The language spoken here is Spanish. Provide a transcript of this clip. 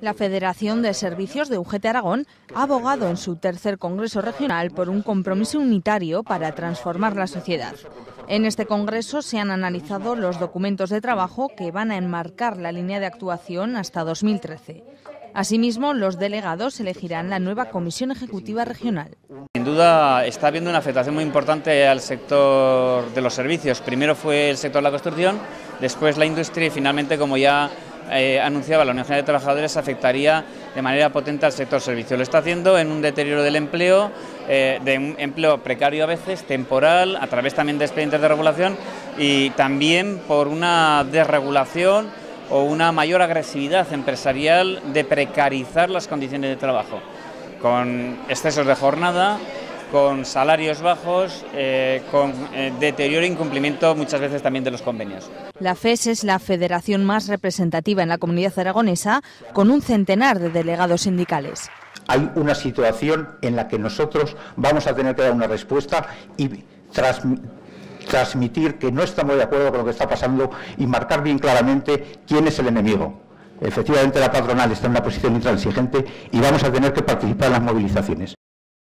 La Federación de Servicios de UGT Aragón ha abogado en su tercer Congreso Regional por un compromiso unitario para transformar la sociedad. En este congreso se han analizado los documentos de trabajo que van a enmarcar la línea de actuación hasta 2013. Asimismo, los delegados elegirán la nueva Comisión Ejecutiva Regional. Sin duda está habiendo una afectación muy importante al sector de los servicios. Primero fue el sector de la construcción, después la industria y finalmente, como ya anunciaba la Unión General de Trabajadores, afectaría de manera potente al sector servicios. Lo está haciendo en un deterioro del empleo, de un empleo precario a veces, temporal, a través también de expedientes de regulación y también por una desregulación o una mayor agresividad empresarial de precarizar las condiciones de trabajo, con excesos de jornada, con salarios bajos, con deterioro e incumplimiento muchas veces también de los convenios. La FES es la federación más representativa en la comunidad aragonesa, con un centenar de delegados sindicales. Hay una situación en la que nosotros vamos a tener que dar una respuesta y transmitir que no estamos de acuerdo con lo que está pasando y marcar bien claramente quién es el enemigo. Efectivamente, la patronal está en una posición intransigente y vamos a tener que participar en las movilizaciones.